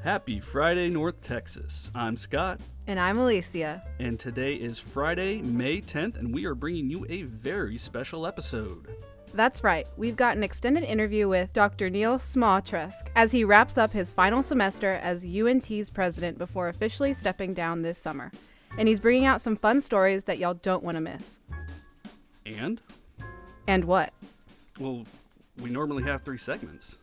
Happy Friday, North Texas. I'm Scott. And I'm Alicia. And today is Friday, May 10th, and we are bringing you a very special episode. That's right. We've got an extended interview with Dr. Neal Smatresk as he wraps up his final semester as UNT's president before officially stepping down this summer. And he's bringing out some fun stories that y'all don't want to miss. And? And what? Well, we normally have 3 segments.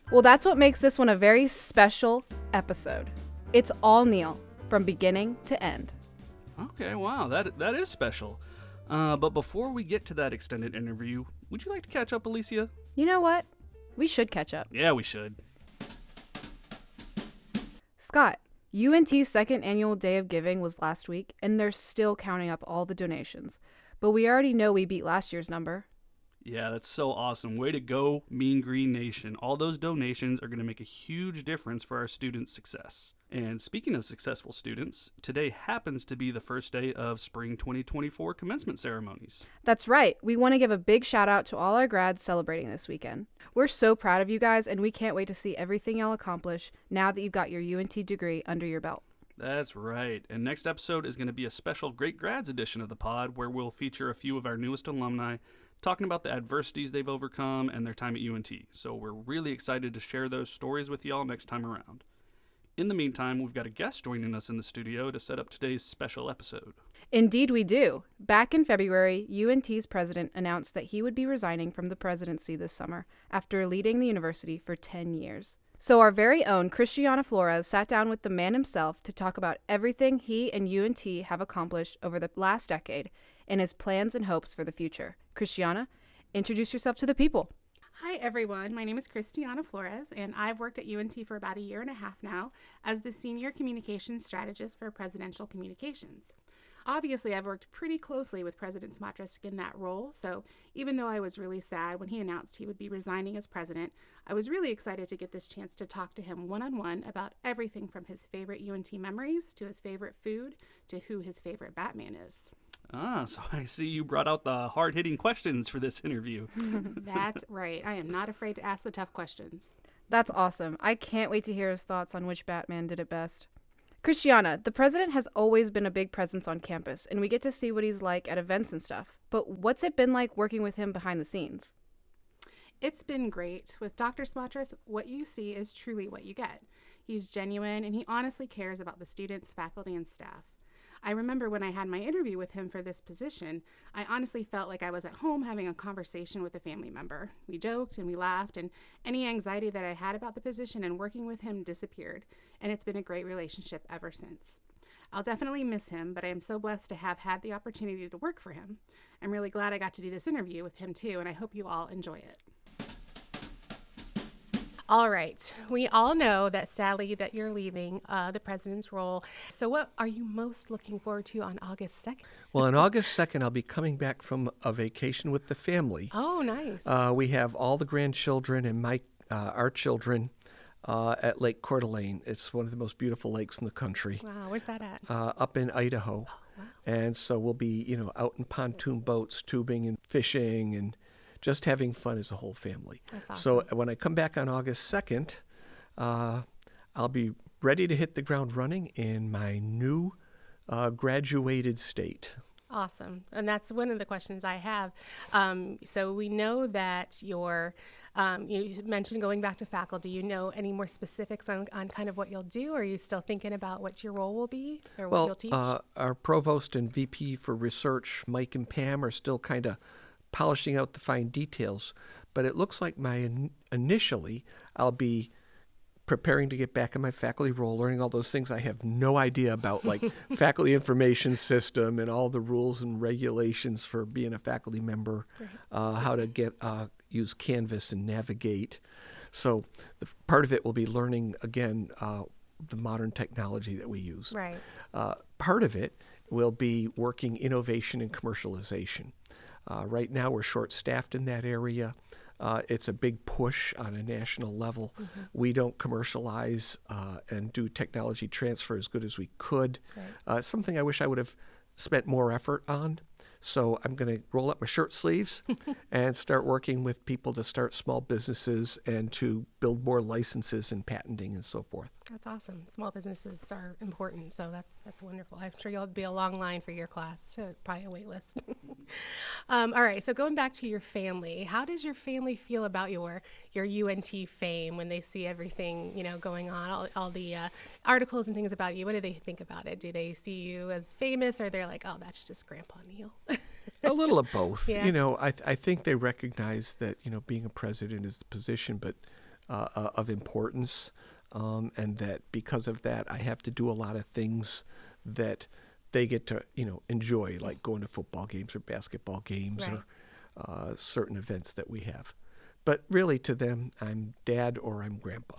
Well, that's what makes this one a very special episode. It's all Neal, from beginning to end. Okay, wow, that is special. But before we get to that extended interview, would you like to catch up, Alicia? You know what? We should catch up. Yeah, we should. Scott, UNT's second annual Day of Giving was last week, and they're still counting up all the donations. But we already know we beat last year's number. Yeah, that's so awesome. Way to go, Mean Green Nation. All those donations are going to make a huge difference for our students' success. And speaking of successful students, today happens to be the first day of spring 2024 commencement ceremonies. That's right. We want to give a big shout out to all our grads celebrating this weekend. We're so proud of you guys, and we can't wait to see everything y'all accomplish now that you've got your UNT degree under your belt. That's right. And next episode is going to be a special Great Grads edition of the pod where we'll feature a few of our newest alumni talking about the adversities they've overcome and their time at UNT. So we're really excited to share those stories with y'all next time around. In the meantime, we've got a guest joining us in the studio to set up today's special episode. Indeed we do. Back in February, UNT's president announced that he would be resigning from the presidency this summer after leading the university for 10 years. So our very own Cristiano Flores sat down with the man himself to talk about everything he and UNT have accomplished over the last decade and his plans and hopes for the future. Cristiana, introduce yourself to the people. Hi, everyone. My name is Cristiana Flores, and I've worked at UNT for about 1.5 years now as the Senior Communications Strategist for Presidential Communications. Obviously, I've worked pretty closely with President Smatresk in that role, so even though I was really sad when he announced he would be resigning as president, I was really excited to get this chance to talk to him one-on-one about everything from his favorite UNT memories to his favorite food to who his favorite Batman is. So I see you brought out the hard-hitting questions for this interview. That's right. I am not afraid to ask the tough questions. That's awesome. I can't wait to hear his thoughts on which Batman did it best. Cristiana, the president has always been a big presence on campus, and we get to see what he's like at events and stuff. But what's it been like working with him behind the scenes? It's been great. With Dr. Smatresk, what you see is truly what you get. He's genuine, and he honestly cares about the students, faculty, and staff. I remember when I had my interview with him for this position, I honestly felt like I was at home having a conversation with a family member. We joked and we laughed, and any anxiety that I had about the position and working with him disappeared, and it's been a great relationship ever since. I'll definitely miss him, but I am so blessed to have had the opportunity to work for him. I'm really glad I got to do this interview with him too, and I hope you all enjoy it. All right. We all know that sadly that you're leaving the president's role. So what are you most looking forward to on August 2nd? Well, on August 2nd, I'll be coming back from a vacation with the family. Oh, nice. We have all the grandchildren and our children at Lake Coeur d'Alene. It's one of the most beautiful lakes in the country. Wow. Where's that at? Up in Idaho. Oh, wow. And so we'll be, out in pontoon boats, tubing and fishing and just having fun as a whole family. That's awesome. So when I come back on August 2nd, I'll be ready to hit the ground running in my new graduated state. Awesome. And that's one of the questions I have. So we know that you mentioned going back to faculty. Do you know any more specifics on kind of what you'll do? Or are you still thinking about what your role will be or what you'll teach? Our provost and VP for research, Mike and Pam, are still kind of polishing out the fine details, but it looks like initially I'll be preparing to get back in my faculty role, learning all those things I have no idea about, like faculty information system and all the rules and regulations for being a faculty member, how to use Canvas and navigate. So part of it will be learning, again, the modern technology that we use. Right. Part of it will be working innovation and commercialization. Right now, we're short-staffed in that area. It's a big push on a national level. Mm-hmm. We don't commercialize and do technology transfer as good as we could. Right. Something I wish I would have spent more effort on. So I'm going to roll up my shirt sleeves and start working with people to start small businesses and to build more licenses and patenting and so forth. That's awesome. Small businesses are important, so that's wonderful. I'm sure you'll be a long line for your class, probably a wait list. All right, so going back to your family, how does your family feel about your UNT fame when they see everything going on, all the articles and things about you? What do they think about it? Do they see you as famous, or they're like, oh, that's just Grandpa Neal? A little of both. Yeah. I think they recognize that being a president is the position, but of importance. And that because of that, I have to do a lot of things that they get to, enjoy, like going to football games or basketball games Right. or certain events that we have. But really, to them, I'm dad or I'm grandpa.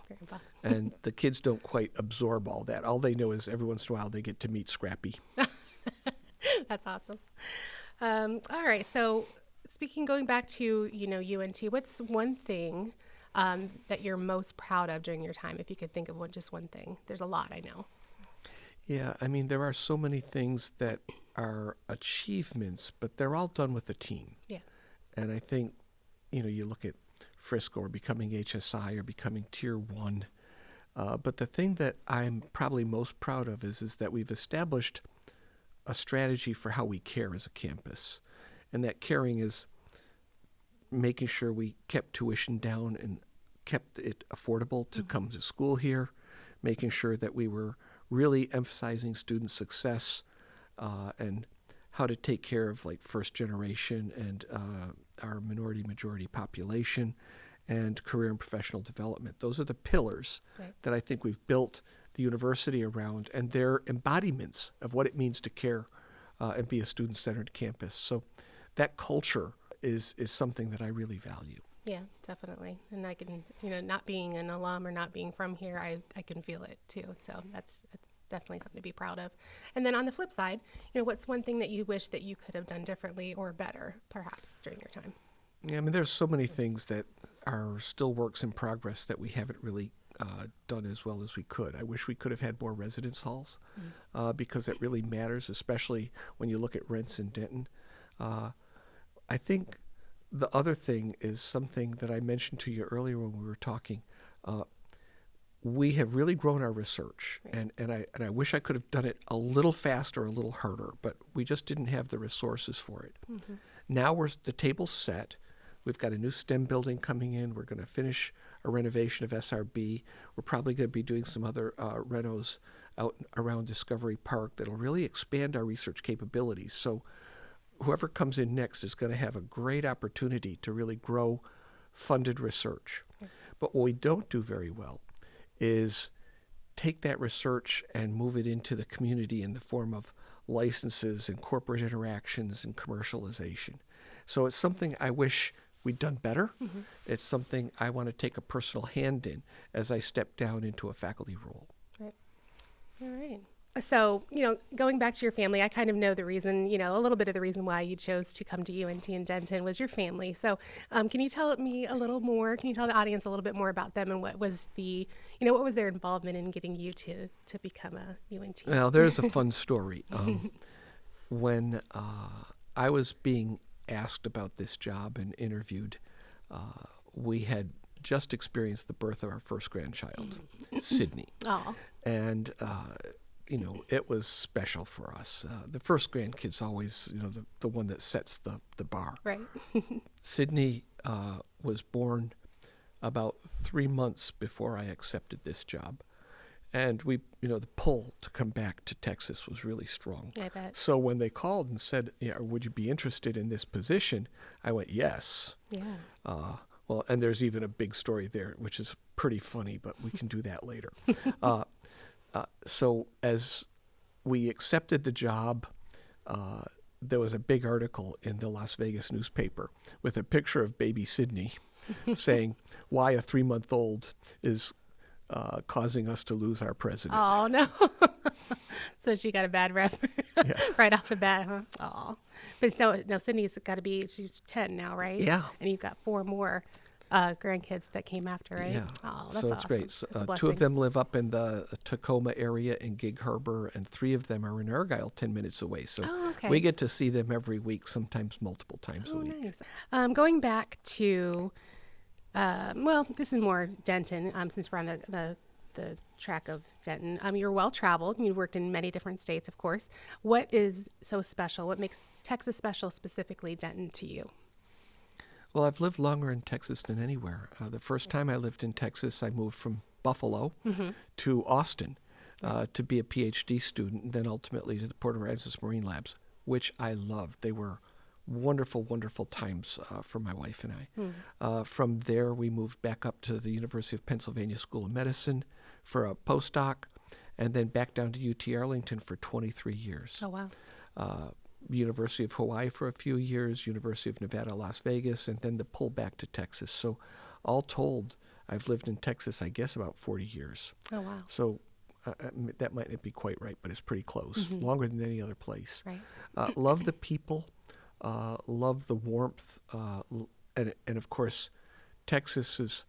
And the kids don't quite absorb all that. All they know is every once in a while they get to meet Scrappy. That's awesome. All right, so going back to, UNT, what's one thing that you're most proud of during your time, if you could think of just one thing? There's a lot, I know. Yeah, I mean, there are so many things that are achievements, but they're all done with a team. Yeah. And I think, you look at Frisco or becoming HSI or becoming Tier 1. But the thing that I'm probably most proud of is that we've established a strategy for how we care as a campus. And that caring is making sure we kept tuition down and kept it affordable to come to school here, making sure that we were really emphasizing student success and how to take care of like first generation and our minority majority population and career and professional development. Those are the pillars that I think we've built the university around, and they're embodiments of what it means to care and be a student-centered campus. So that culture is something that I really value. Yeah, definitely. And I can, not being an alum or not being from here, I can feel it too. So that's definitely something to be proud of. And then on the flip side, what's one thing that you wish that you could have done differently or better, perhaps, during your time? Yeah, I mean, there's so many things that are still works in progress that we haven't really done as well as we could. I wish we could have had more residence halls because it really matters, especially when you look at rents in Denton. I think the other thing is something that I mentioned to you earlier when we were talking. We have really grown our research, and I wish I could have done it a little faster, a little harder, but we just didn't have the resources for it. Mm-hmm. Now the table's set. We've got a new STEM building coming in. We're going to finish a renovation of SRB. We're probably going to be doing some other renos out around Discovery Park that'll really expand our research capabilities. So whoever comes in next is going to have a great opportunity to really grow funded research. Okay. But what we don't do very well is take that research and move it into the community in the form of licenses and corporate interactions and commercialization. So it's something I wish we'd done better. Mm-hmm. It's something I want to take a personal hand in as I step down into a faculty role. Right. All right. So, going back to your family, I kind of know the reason, a little bit of the reason why you chose to come to UNT in Denton was your family. So can you tell me a little more, can you tell the audience a little bit more about them and what was what was their involvement in getting you to become a UNT? Well, there's a fun story. When I was being asked about this job and interviewed, we had just experienced the birth of our first grandchild, Sydney. Oh. And it was special for us. The first grandkid's always, the one that sets the bar. Right. Sydney was born about 3 months before I accepted this job. And the pull to come back to Texas was really strong. I bet. So when they called and said, would you be interested in this position? I went, yes. Yeah. Well, and there's even a big story there, which is pretty funny, but we can do that later. So as we accepted the job, there was a big article in the Las Vegas newspaper with a picture of baby Sydney saying why a 3-month-old is causing us to lose our president. Oh, no. So she got a bad rep right off the bat, huh? Oh. But so, no, Sydney's got to be, she's 10 now, right? Yeah. And you've got 4 more grandkids that came after, right? Yeah. Oh, that's so it's awesome. great. It's a 2 of them live up in the Tacoma area in Gig Harbor, and 3 of them are in Argyle, 10 minutes away. So we get to see them every week, sometimes multiple times a week. Nice. Going back to, this is more Denton, since we're on the the track of Denton. You're well traveled. You worked in many different states, of course. What is so special? What makes Texas special, specifically Denton, to you? Well, I've lived longer in Texas than anywhere. The first time I lived in Texas, I moved from Buffalo to Austin to be a PhD student, and then ultimately to the Port Aransas Marine Labs, which I loved. They were wonderful, wonderful times for my wife and I. From there, we moved back up to the University of Pennsylvania School of Medicine for a postdoc, and then back down to UT Arlington for 23 years. Oh, wow. University of Hawaii for a few years, University of Nevada, Las Vegas, and then the pull back to Texas. So all told, I've lived in Texas, I guess, about 40 years. Oh, wow. So that might not be quite right, but it's pretty close, longer than any other place. Right. Love the people, love the warmth, and of course, Texas is,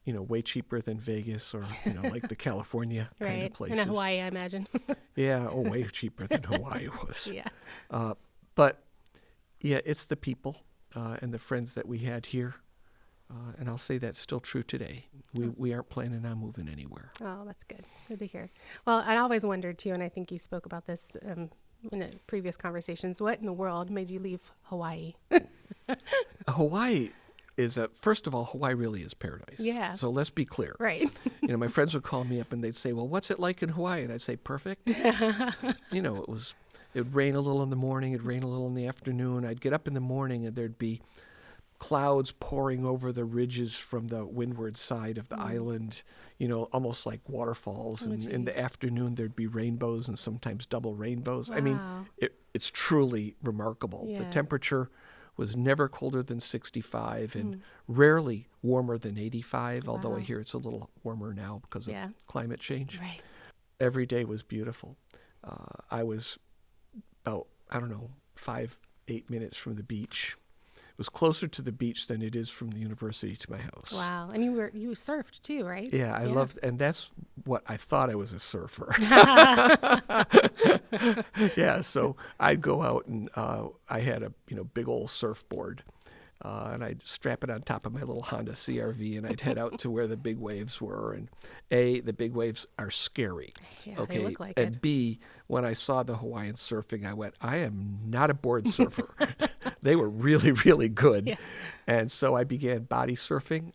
way cheaper than Vegas or, like the California kind of places. And Hawaii, I imagine. Yeah, way cheaper than Hawaii was. Yeah. But, yeah, it's the people and the friends that we had here. And I'll say that's still true today. We aren't planning on moving anywhere. Oh, that's good. Good to hear. Well, I always wondered, too, and I think you spoke about this in previous conversations, what in the world made you leave Hawaii? Hawaii is first of all, Hawaii really is paradise. Yeah. So let's be clear. Right. My friends would call me up and they'd say, well, what's it like in Hawaii? And I'd say, perfect. It'd rain a little in the morning, it'd rain a little in the afternoon. I'd get up in the morning and there'd be clouds pouring over the ridges from the windward side of the island, almost like waterfalls. And in the afternoon, there'd be rainbows and sometimes double rainbows. Wow. I mean, it's truly remarkable. Yeah. The temperature was never colder than 65 and rarely warmer than 85, although I hear it's a little warmer now because of climate change. Right. Every day was beautiful. I was about, 5-8 minutes from the beach. It was closer to the beach than it is from the university to my house. Wow. And you surfed too, right? Yeah, I loved, and that's what I thought I was a surfer. Yeah, so I'd go out and I had a big old surfboard, and I'd strap it on top of my little Honda CRV, and I'd head out to where the big waves were. And A, the big waves are scary. Yeah, okay, they look like and it. B, when I saw the Hawaiian surfing, I went, I am not a board surfer. They were really, really good. Yeah. And so I began body surfing,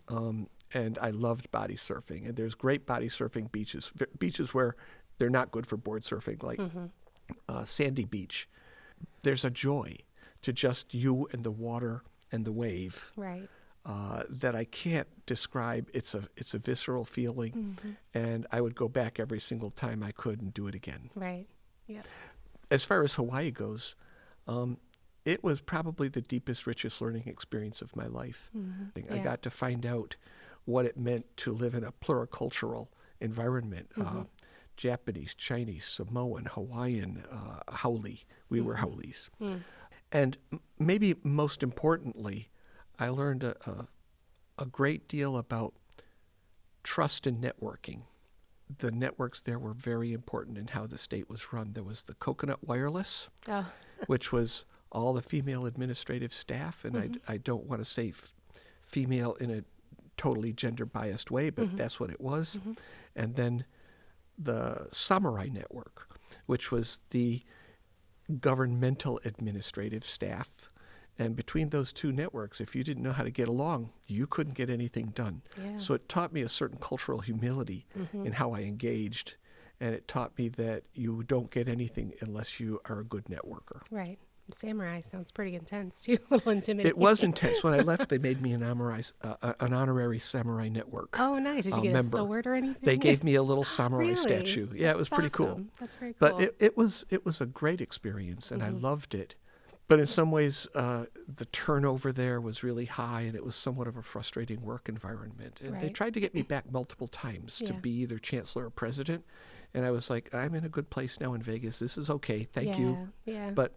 and I loved body surfing. And there's great body surfing beaches where they're not good for board surfing, like Sandy Beach. There's a joy to just you and the water and the wave Right. that I can't describe. It's a visceral feeling, and I would go back every single time I could and do it again. Right. Yeah. As far as Hawaii goes, it was probably the deepest, richest learning experience of my life. I Yeah. got to find out what it meant to live in a pluricultural environment. Japanese, Chinese, Samoan, Hawaiian, Haole. We were Haoles. And maybe most importantly, I learned a great deal about trust and networking. The networks there were very important in how the state was run. There was the Coconut Wireless, Oh. which was all the female administrative staff, and I don't want to say female in a totally gender-biased way, but that's what it was. And then the Samurai Network, which was the governmental administrative staff. And between those two networks, if you didn't know how to get along, you couldn't get anything done. Yeah. So it taught me a certain cultural humility in how I engaged, and it taught me that you don't get anything unless you are a good networker. Right. Samurai sounds pretty intense too. A little intimidating. It was intense. When I left, they made me an honorary Samurai Network. Oh, nice. Did you get member. a sword or anything? They gave me a little samurai Really? statue. Yeah, it was That's pretty cool. awesome. That's very cool. But it was a great experience, and I loved it. But in some ways, the turnover there was really high, and it was somewhat of a frustrating work environment. And they Right. tried to get me back multiple times to Yeah. be either chancellor or president. And I was like, I'm in a good place now in Vegas. This is okay. Thank you. Yeah. But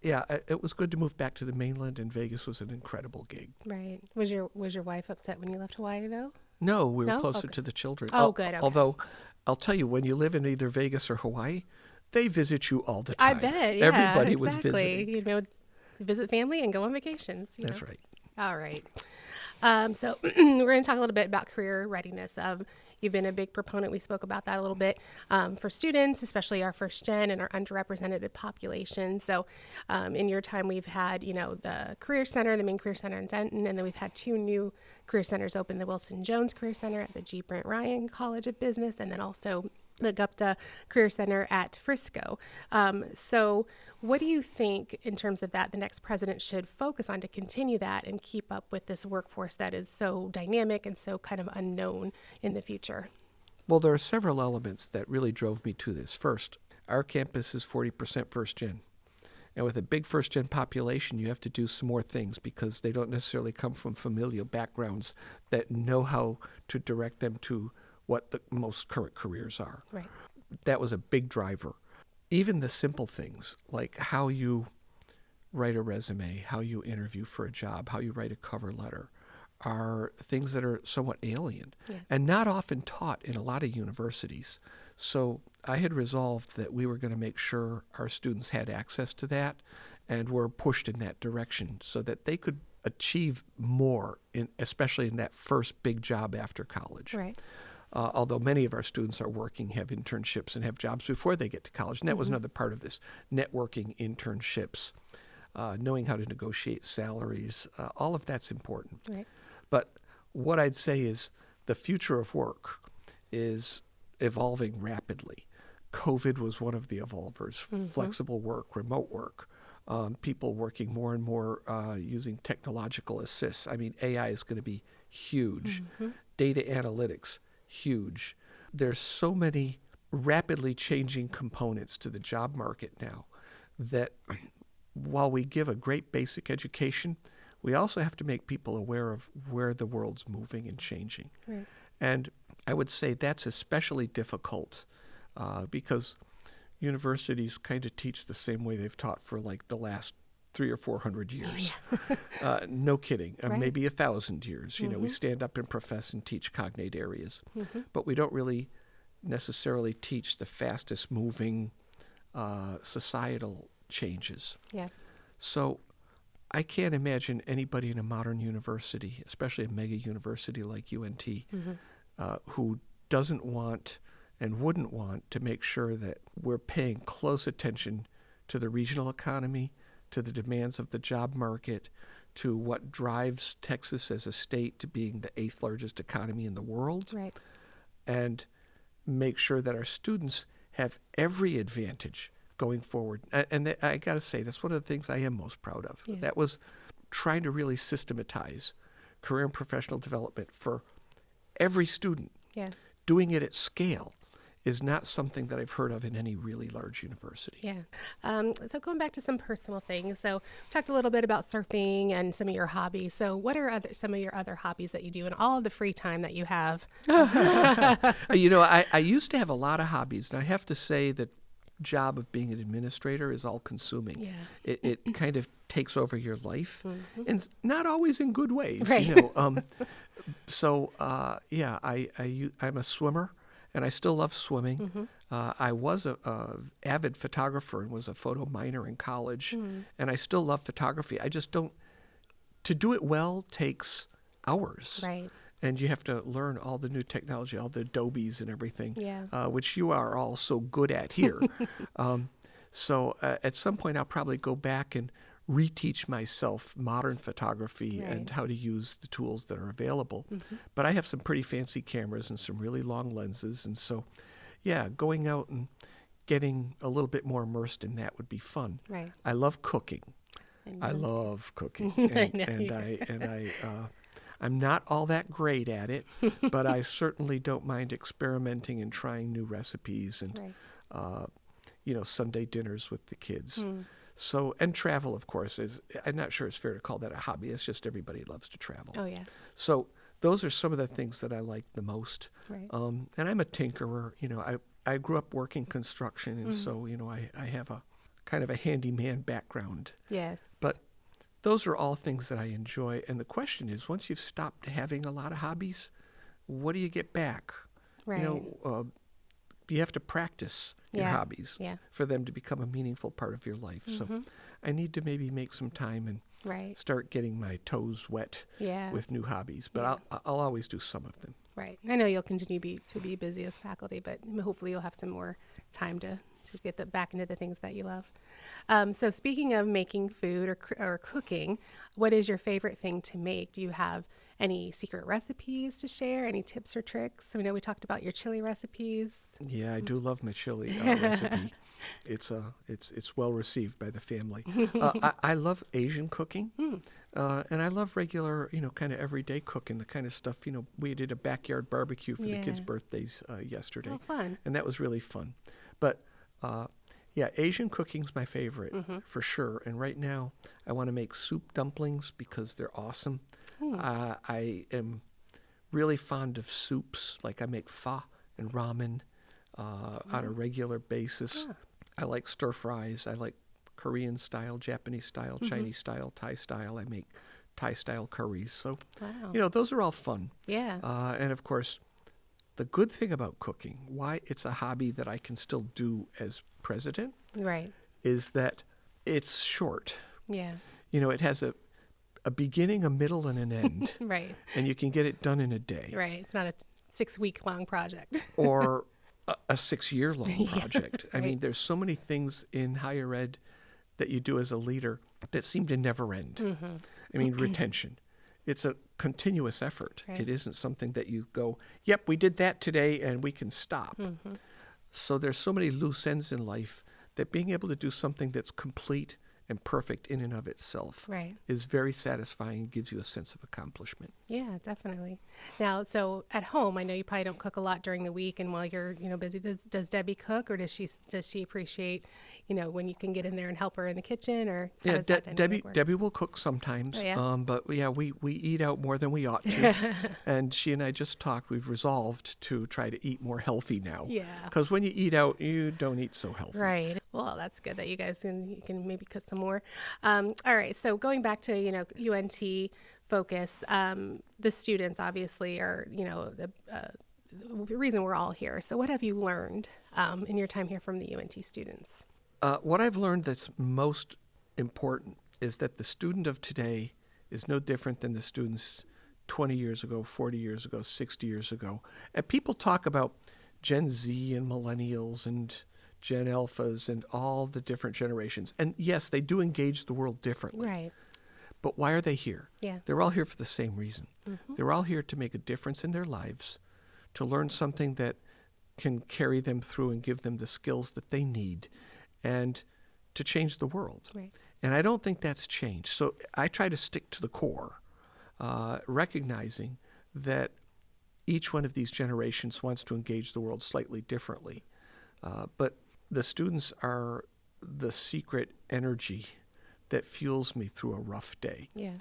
yeah, it was good to move back to the mainland, and Vegas was an incredible gig. Right. Was your wife upset when you left Hawaii though? No, we were No? closer Okay. to the children. Oh, good, okay. Although, I'll tell you, when you live in either Vegas or Hawaii, they visit you all the I time. bet. Yeah, Everybody was exactly. visiting. You know, visit family and go on vacations. That's right. All right. So we're going to talk a little bit about career readiness. You've been a big proponent. We spoke about that a little bit for students, especially our first gen and our underrepresented population. So in your time, we've had, the Career Center, the main Career Center in Denton, and then we've had 2 new career centers open, the Wilson Jones Career Center at the G. Brent Ryan College of Business, and then also the Gupta Career Center at Frisco. So what do you think in terms of that the next president should focus on to continue that and keep up with this workforce that is so dynamic and so kind of unknown in the future? Well, there are several elements that really drove me to this. First, our campus is 40% first gen. And with a big first gen population, you have to do some more things because they don't necessarily come from familial backgrounds that know how to direct them to what the most current careers are. Right. That was a big driver. Even the simple things like how you write a resume, how you interview for a job, how you write a cover letter are things that are somewhat alien and not often taught in a lot of universities. So I had resolved that we were going to make sure our students had access to that and were pushed in that direction so that they could achieve more, especially in that first big job after college. Right. Although many of our students are working, have internships, and have jobs before they get to college. And that was another part of this, networking, internships, knowing how to negotiate salaries. All of that's important. Right. But what I'd say is the future of work is evolving rapidly. COVID was one of the evolvers, flexible work, remote work, people working more and more using technological assists. I mean, AI is going to be huge. Data analytics, huge. There's so many rapidly changing components to the job market now that while we give a great basic education, we also have to make people aware of where the world's moving and changing. Right. And I would say that's especially difficult because universities kind of teach the same way they've taught for like the last 300 or 400 years. No kidding. Right. Maybe 1,000 years. You know, we stand up and profess and teach cognate areas, but we don't really necessarily teach the fastest moving societal changes. Yeah. So I can't imagine anybody in a modern university, especially a mega university like UNT, who doesn't want and wouldn't want to make sure that we're paying close attention to the regional economy, to the demands of the job market, to what drives Texas as a state to being the 8th largest economy in the world, Right. and make sure that our students have every advantage going forward. And I got to say, that's one of the things I am most proud of. Yeah. That was trying to really systematize career and professional development for every student. Yeah. Doing it at scale is not something that I've heard of in any really large university. Yeah. So going back to some personal things. So we talked a little bit about surfing and some of your hobbies. So what are some of your other hobbies that you do in all of the free time that you have? You know, I used to have a lot of hobbies, and I have to say that job of being an administrator is all consuming. Yeah. It kind of takes over your life, and it's not always in good ways. Right. You know, yeah, I'm a swimmer, and I still love swimming. I was a avid photographer and was a photo minor in college, and I still love photography. I just don't. To do it well takes hours. Right. And you have to learn all the new technology, all the Adobes and everything, Yeah. which you are all so good at here. So at some point, I'll probably go back and reteach myself modern photography and how to use the tools that are available. But I have some pretty fancy cameras and some really long lenses. And so, yeah, going out and getting a little bit more immersed in that would be fun. Right. I love cooking. I love cooking. I'm not all that great at it, but I certainly don't mind experimenting and trying new recipes and, you know, Sunday dinners with the kids. So, and travel, of course, I'm not sure it's fair to call that a hobby. It's just everybody loves to travel. Oh, yeah. So those are some of the things that I like the most. Right. And I'm a tinkerer. You know, I grew up working construction, and so, you know, I have a kind of a handyman background. Yes. But those are all things that I enjoy. And the question is, once you've stopped having a lot of hobbies, what do you get back? Right. You know, you have to practice your hobbies for them to become a meaningful part of your life. So I need to maybe make some time and Right. start getting my toes wet Yeah. with new hobbies. But I'll always do some of them. Right. I know you'll continue to be busy as faculty, but hopefully you'll have some more time to get back into the things that you love. So speaking of making food or cooking, what is your favorite thing to make? Do you have any secret recipes to share? Any tips or tricks? I know we talked about your chili recipes. Yeah, I do love my chili recipe. It's well received by the family. I love Asian cooking, and I love regular, kind of everyday cooking. The kind of stuff, we did a backyard barbecue for the kids' birthdays yesterday, Oh, fun. and that was really fun. But yeah, Asian cooking's my favorite for sure. And right now, I want to make soup dumplings because they're awesome. I am really fond of soups. Like I make pho and ramen on a regular basis. I like stir fries. I like Korean style, Japanese style, Chinese style, Thai style. I make Thai style curries. So, Wow. those are all fun. Yeah. And of course, the good thing about cooking, why it's a hobby that I can still do as president, Right. is that it's short. Yeah. It has a beginning, a middle, and an end. Right. And you can get it done in a day. Right. It's not a 6-week long project. Or a 6-year-long project. I right. mean, there's so many things in higher ed that you do as a leader that seem to never end. I mean, retention. It's a continuous effort. Right. It isn't something that you go, yep, we did that today and we can stop. So there's so many loose ends in life that being able to do something that's complete and perfect in and of itself Right. is very satisfying and gives you a sense of accomplishment. Yeah, definitely. Now, so at home, I know you probably don't cook a lot during the week, and while you're busy, does Debbie cook, or does she appreciate when you can get in there and help her in the kitchen, or how Yeah, does that dynamic work? Debbie will cook sometimes, Oh, yeah? but yeah, we eat out more than we ought to, and she and I just talked. We've resolved to try to eat more healthy now. Yeah. Because when you eat out, you don't eat so healthy. Right. Well, that's good that you guys can maybe cook some more. All right. So going back to UNT focus, the students obviously are the reason we're all here. So what have you learned in your time here from the UNT students? What I've learned that's most important is that the student of today is no different than the students 20 years ago, 40 years ago, 60 years ago. And people talk about Gen Z and millennials and Gen Alphas and all the different generations. And yes, they do engage the world differently. Right. But why are they here? Yeah. They're all here for the same reason. They're all here to make a difference in their lives, to learn something that can carry them through and give them the skills that they need, and to change the world. Right. And I don't think that's changed. So I try to stick to the core, recognizing that each one of these generations wants to engage the world slightly differently. But the students are the secret energy that fuels me through a rough day. Yeah.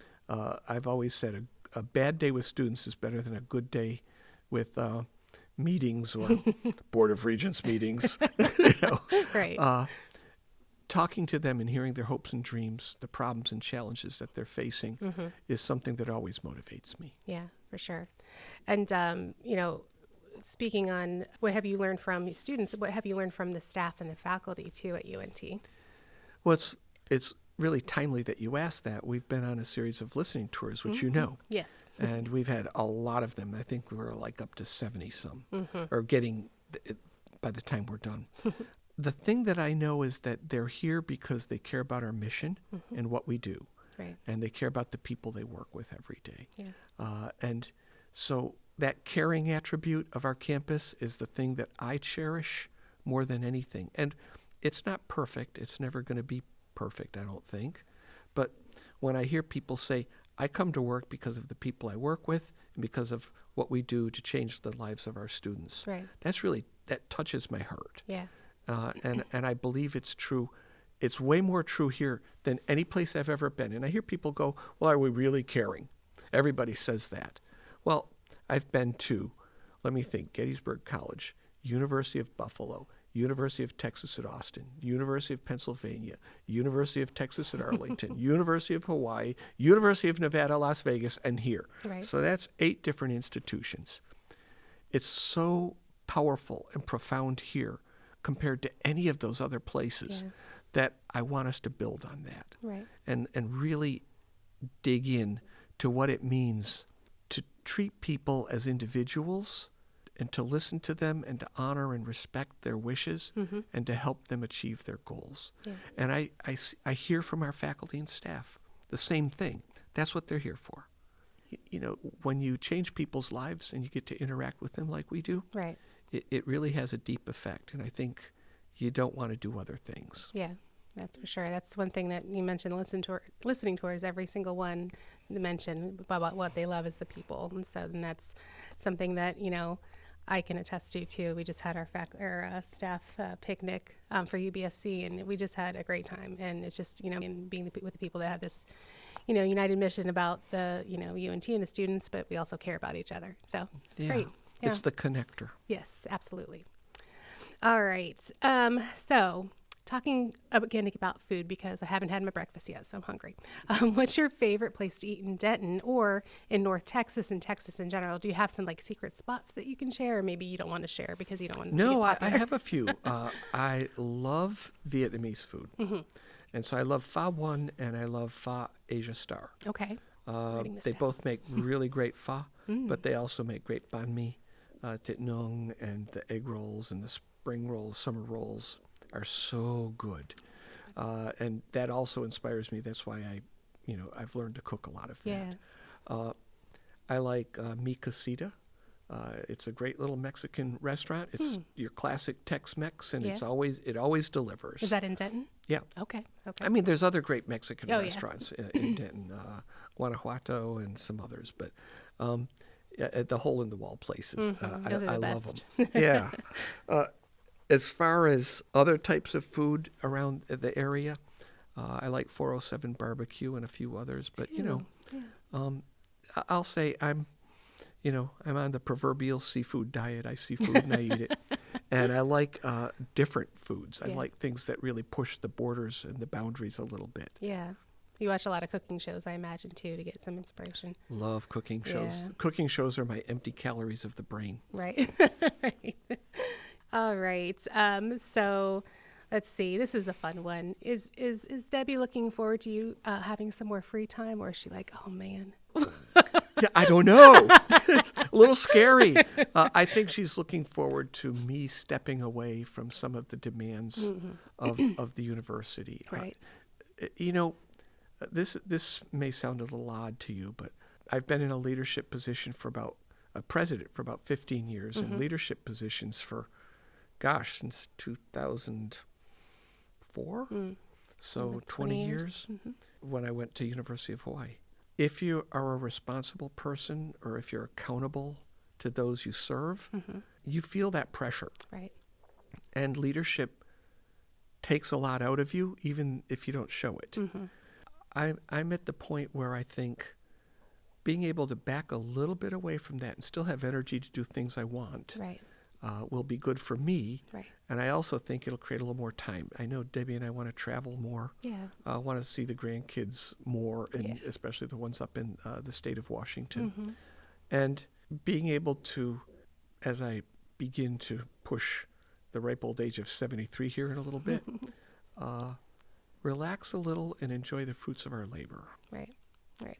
I've always said a bad day with students is better than a good day with meetings or Board of Regents meetings. Right. Talking to them and hearing their hopes and dreams, the problems and challenges that they're facing is something that always motivates me. Yeah, for sure. And, speaking on what have you learned from students, what have you learned from the staff and the faculty too at UNT? Well, it's really timely that you asked that. We've been on a series of listening tours, which you know. Yes. And we've had a lot of them. I think we're like up to 70 some, or getting by the time we're done. The thing that I know is that they're here because they care about our mission and what we do. Right. And they care about the people they work with every day. Yeah. And so that caring attribute of our campus is the thing that I cherish more than anything. And it's not perfect. It's never going to be perfect, I don't think. But when I hear people say, I come to work because of the people I work with and because of what we do to change the lives of our students, Right. that touches my heart. Yeah. And I believe it's true. It's way more true here than any place I've ever been. And I hear people go, well, are we really caring? Everybody says that. Well, I've been to, let me think, Gettysburg College, University of Buffalo, University of Texas at Austin, University of Pennsylvania, University of Texas at Arlington, University of Hawaii, University of Nevada, Las Vegas, and here. Right. So that's 8 different institutions. It's so powerful and profound here compared to any of those other places that I want us to build on that Right. and really dig in to what it means to treat people as individuals and to listen to them and to honor and respect their wishes and to help them achieve their goals. Yeah. And I hear from our faculty and staff the same thing. That's what they're here for. You know, when you change people's lives and you get to interact with them like we do, Right. it really has a deep effect. And I think you don't want to do other things. Yeah, that's for sure. That's one thing that you mentioned, listening towards every single one mention about what they love is the people. And so then that's something that, you know, I can attest to too. We just had our staff picnic for UBSC, and we just had a great time. And it's just, you know, in being with the people that have this, you know, united mission about the, you know, UNT and the students, but we also care about each other. So it's great. Yeah. It's the connector. Yes, absolutely. All right. So talking again about food, because I haven't had my breakfast yet, so I'm hungry. What's your favorite place to eat in Denton or in North Texas and Texas in general? Do you have some like secret spots that you can share, or maybe you don't want to share because you don't want to? No, I have a few. I love Vietnamese food. And so I love Pho One and I love Pho Asia Star. Okay. They both make really great pho, but they also make great banh mi, thịt nướng, and the egg rolls and the spring rolls, summer rolls are so good. And that also inspires me. That's why I've learned to cook a lot of that. Yeah. I like Mi Casita. It's a great little Mexican restaurant. It's your classic Tex-Mex, and Yeah. it always delivers. Is that in Denton? Yeah. Okay. I mean, there's other great Mexican Oh, yeah. restaurants in Denton, Guanajuato, and some others, but the hole-in-the-wall places, Those are the I love best. them. Yeah. As far as other types of food around the area, I like 407 Barbecue and a few others, but I'll say I'm on the proverbial seafood diet. I see food and I eat it. And I like different foods. I Yeah. like things that really push the borders and the boundaries a little bit. Yeah. You watch a lot of cooking shows, I imagine, too, to get some inspiration. Love cooking shows. Yeah. Cooking shows are my empty calories of the brain. Right. Right. All right. So let's see. This is a fun one. Is Debbie looking forward to you having some more free time, or is she like, oh man? Yeah, I don't know. It's a little scary. I think she's looking forward to me stepping away from some of the demands of the university. Right. This may sound a little odd to you, but I've been in a leadership position a president for about 15 years, and leadership positions for, since 2004. So 20 years when I went to University of Hawaii. If you are a responsible person or if you're accountable to those you serve, you feel that pressure. Right. And leadership takes a lot out of you, even if you don't show it. I'm at the point where I think being able to back a little bit away from that and still have energy to do things I want Right. Will be good for me. Right. And I also think it'll create a little more time. I know Debbie and I want to travel more. Yeah. I want to see the grandkids more, and especially the ones up in the state of Washington. And being able to, as I begin to push the ripe old age of 73 here in a little bit, relax a little and enjoy the fruits of our labor. Right. Right.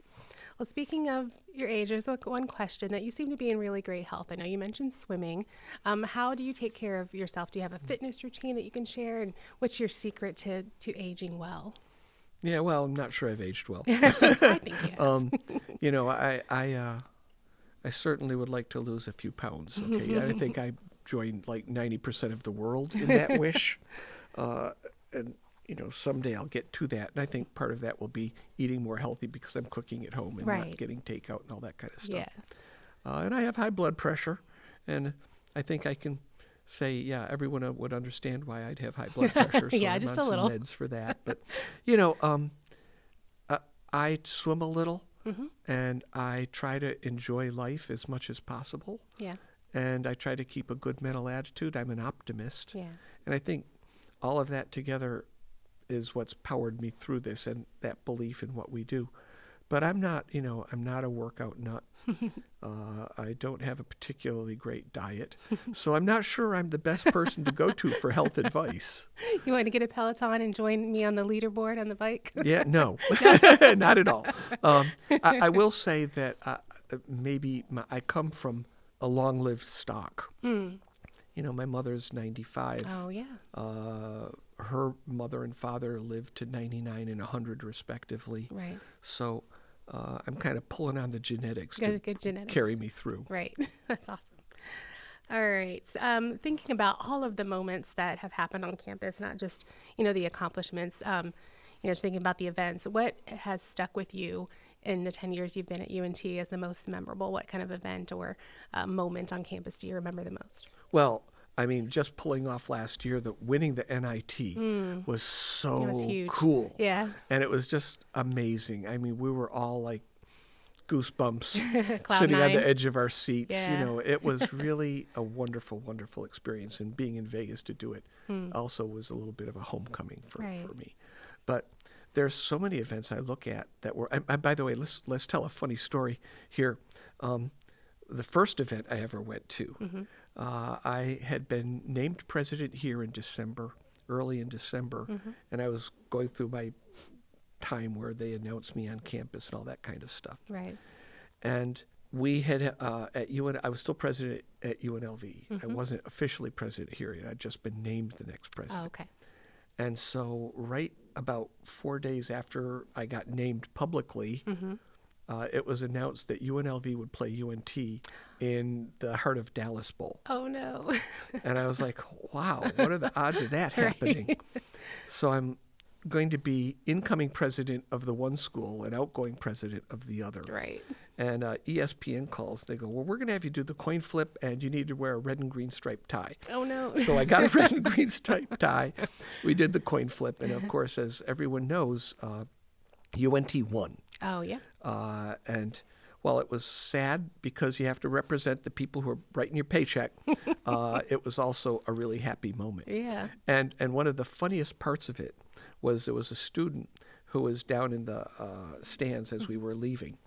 Well, speaking of your age, there's one question that you seem to be in really great health. I know you mentioned swimming. How do you take care of yourself? Do you have a fitness routine that you can share? And what's your secret to aging well? Yeah, well, I'm not sure I've aged well. I think you have. I certainly would like to lose a few pounds. Okay, I think I joined like 90% of the world in that wish, and someday I'll get to that. And I think part of that will be eating more healthy because I'm cooking at home and not getting takeout and all that kind of stuff. Yeah. And I have high blood pressure, and I think I can say, everyone would understand why I'd have high blood pressure. So Yeah, I'm just on a little. some meds for that. But I swim a little, and I try to enjoy life as much as possible. Yeah. And I try to keep a good mental attitude. I'm an optimist. Yeah. And I think all of that together is what's powered me through this and that belief in what we do. But I'm not, I'm not a workout nut. I don't have a particularly great diet. So I'm not sure I'm the best person to go to for health advice. You want to get a Peloton and join me on the leaderboard on the bike? Yeah, no, not at all. I will say that maybe I come from a long-lived stock. My mother's 95. Oh, yeah. Her mother and father lived to 99 and 100 respectively. Right. So I'm kind of pulling on the genetics Good to genetics. carry me through. Right. That's awesome. All right. Thinking about all of the moments that have happened on campus, not just, the accomplishments, just thinking about the events, what has stuck with you in the 10 years you've been at UNT as the most memorable? What kind of event or moment on campus do you remember the most? Well, just pulling off last year, winning the NIT was so It was huge. cool. Yeah. And it was just amazing. We were all like goosebumps Cloud sitting on nine. the edge of our seats. Yeah. It was really a wonderful, wonderful experience. And being in Vegas to do it also was a little bit of a homecoming for me. But there's so many events I look at that were, and by the way, let's tell a funny story here. The first event I ever went to, I had been named president here in December, early in December, and I was going through my time where they announced me on campus and all that kind of stuff. Right. And we had at I was still president at UNLV. I wasn't officially president here yet. I'd just been named the next president. Oh, okay. And so right about 4 days after I got named publicly, it was announced that UNLV would play UNT in the Heart of Dallas Bowl. Oh, no. And I was like, wow, what are the odds of that happening? So I'm going to be incoming president of the one school and outgoing president of the other. Right. And ESPN calls. They go, well, we're going to have you do the coin flip, and you need to wear a red and green striped tie. Oh, no. So I got a red and green striped tie. We did the coin flip. And, of course, as everyone knows, UNT won. Oh, yeah. And while it was sad because you have to represent the people who are writing your paycheck, it was also a really happy moment. Yeah. And one of the funniest parts of it was there was a student who was down in the stands as we were leaving.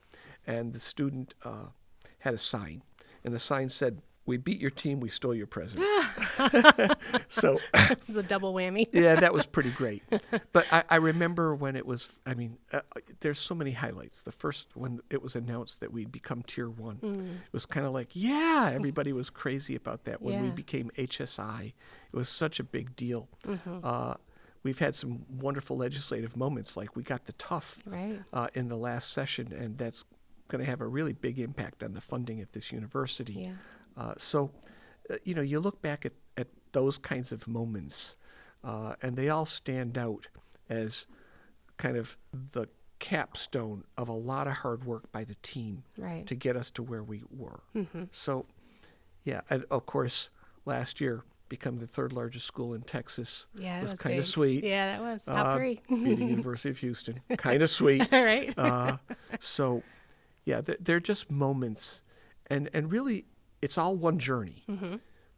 And the student had a sign. And the sign said, "We beat your team, we stole your president." So It's a double whammy. yeah, that was pretty great. But I remember when it was, there's so many highlights. The first, when it was announced that we'd become Tier 1, it was kind of like, yeah, everybody was crazy about that. When we Yeah. became HSI, it was such a big deal. We've had some wonderful legislative moments, like we got the TUF Right. in the last session, and that's going to have a really big impact on the funding at this university. Yeah. So, you look back at those kinds of moments, and they all stand out as kind of the capstone of a lot of hard work by the team Right. to get us to where we were. So, yeah, and of course, last year, become the third largest school in Texas Yeah, it was was kind of big. sweet. Yeah, that was top three. Beating University of Houston, kind of sweet. All right. So, yeah, they're just moments, and really, it's all one journey.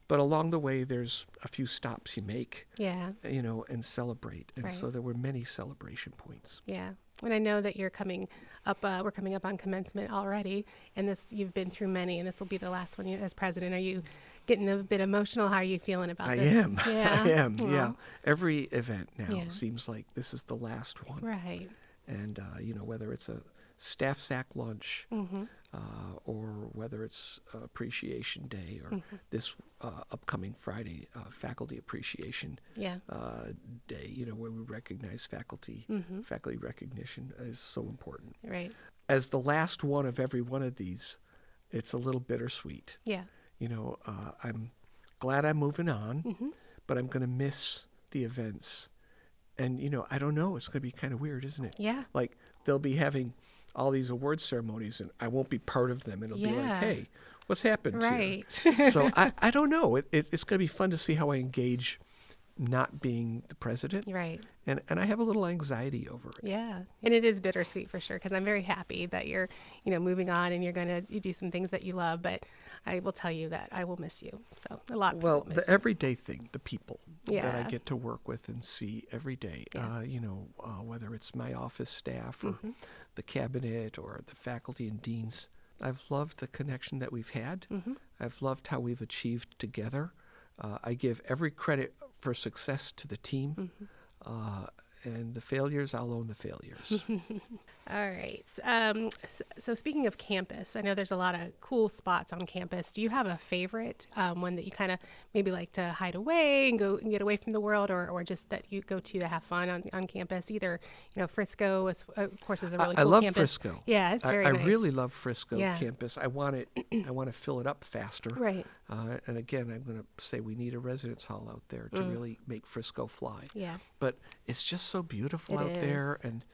But along the way, there's a few stops you make, Yeah. and celebrate. And so Right. there were many celebration points. Yeah. And I know that you're coming up, we're coming up on commencement already, and you've been through many, and this will be the last one as president. Are you getting a bit emotional? How are you feeling about I this? am. Yeah. I am. Aw. Yeah. Every event now Yeah. seems like this is the last one. Right. And, whether it's a staff sack lunch or whether it's Appreciation Day or this upcoming Friday, Faculty Appreciation Yeah. Day, where we recognize faculty. Faculty recognition is so important. Right. As the last one of every one of these, it's a little bittersweet. Yeah. I'm glad I'm moving on, but I'm going to miss the events. And, I don't know, it's going to be kind of weird, isn't it? Yeah. Like, they'll be having all these award ceremonies, and I won't be part of them. It'll be like, Yeah. hey, what's happened Right. here? So I don't know. It's going to be fun to see how I engage not being the president. Right. And I have a little anxiety over it. Yeah. And it is bittersweet for sure, because I'm very happy that you're, moving on and you're going to do some things that you love. But I will tell you that I will miss you. So a lot of people Well, miss the you. everyday thing, the people that I Yeah. get to work with and see every day, Yeah. whether it's my office staff or Mm-hmm. the cabinet or the faculty and deans, I've loved the connection that we've had. Mm-hmm. I've loved how we've achieved together. I give every credit for success to the team. Mm-hmm. And the failures, I'll own the failures. All right. So speaking of campus, I know there's a lot of cool spots on campus. Do you have a favorite one that you kind of maybe like to hide away and go and get away from the world, or just that you go to have fun on campus? Either, Frisco, of course, is a really I cool love campus. Frisco. Yeah, it's very I nice. really love Frisco Yeah. campus. I want to fill it up faster. Right. And again, I'm going to say we need a residence hall out there to really make Frisco fly. Yeah. But it's just so beautiful It out there, is. and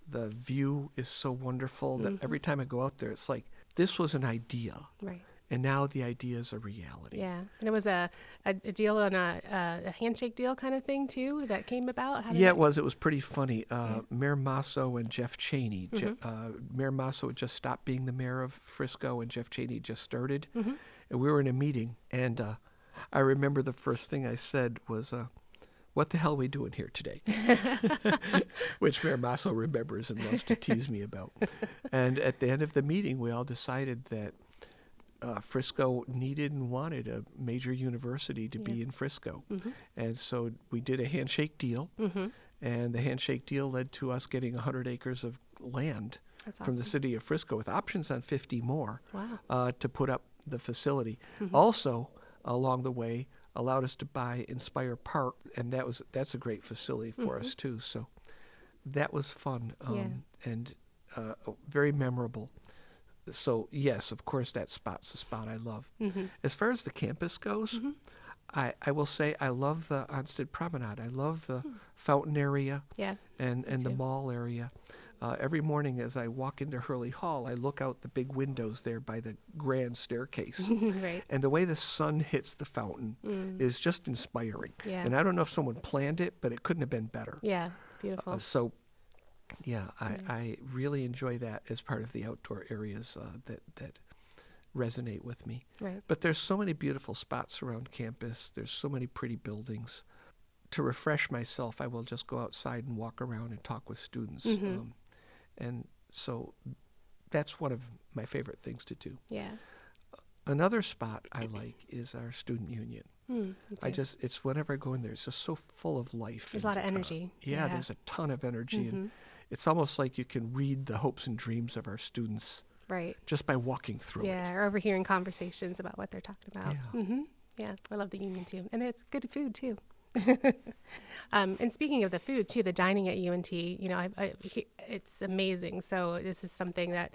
the view is so wonderful that Mm-hmm. every time I go out there, it's like this was an idea, Right. and now the idea is a reality. Yeah. And it was a deal on a handshake deal kind of thing too that came about. How did Yeah, that- it was. It was pretty funny. Mayor Masso and Jeff Cheney. Mm-hmm. Mayor Masso had just stopped being the mayor of Frisco, and Jeff Cheney just started. Mm-hmm. And we were in a meeting, and I remember the first thing I said was, "What the hell are we doing here today?" Which Mayor Masso remembers and loves to tease me about. And at the end of the meeting, we all decided that Frisco needed and wanted a major university to be in Frisco. Mm-hmm. And so we did a handshake deal, and the handshake deal led to us getting 100 acres of land That's from the awesome. city of Frisco with options on 50 more Wow. to put up the facility. Mm-hmm. Also, along the way, allowed us to buy Inspire Park, and that's a great facility for us too. So that was fun and very memorable. So yes, of course, that spot's a spot I love. As far as the campus goes, I will say I love the Onstead Promenade. I love the fountain area Yeah. and the too. mall area. Every morning as I walk into Hurley Hall, I look out the big windows there by the grand staircase. Right. And the way the sun hits the fountain is just inspiring. Yeah. And I don't know if someone planned it, but it couldn't have been better. Yeah. It's beautiful. So, yeah, I really enjoy that as part of the outdoor areas that resonate with me. Right. But there's so many beautiful spots around campus. There's so many pretty buildings. To refresh myself, I will just go outside and walk around and talk with students. And so that's one of my favorite things to do. Yeah. Another spot I like is our student union. Me too. It's whenever I go in there, it's just so full of life. There's a lot of energy. Yeah, Yeah. there's a ton of energy. And it's almost like you can read the hopes and dreams of our students Right. just by walking through Yeah, it. or overhearing conversations about what they're talking about. Yeah. Mm-hmm. Yeah, I love the union too, and it's good food too. And speaking of the food too, the dining at UNT, it's amazing. So this is something that,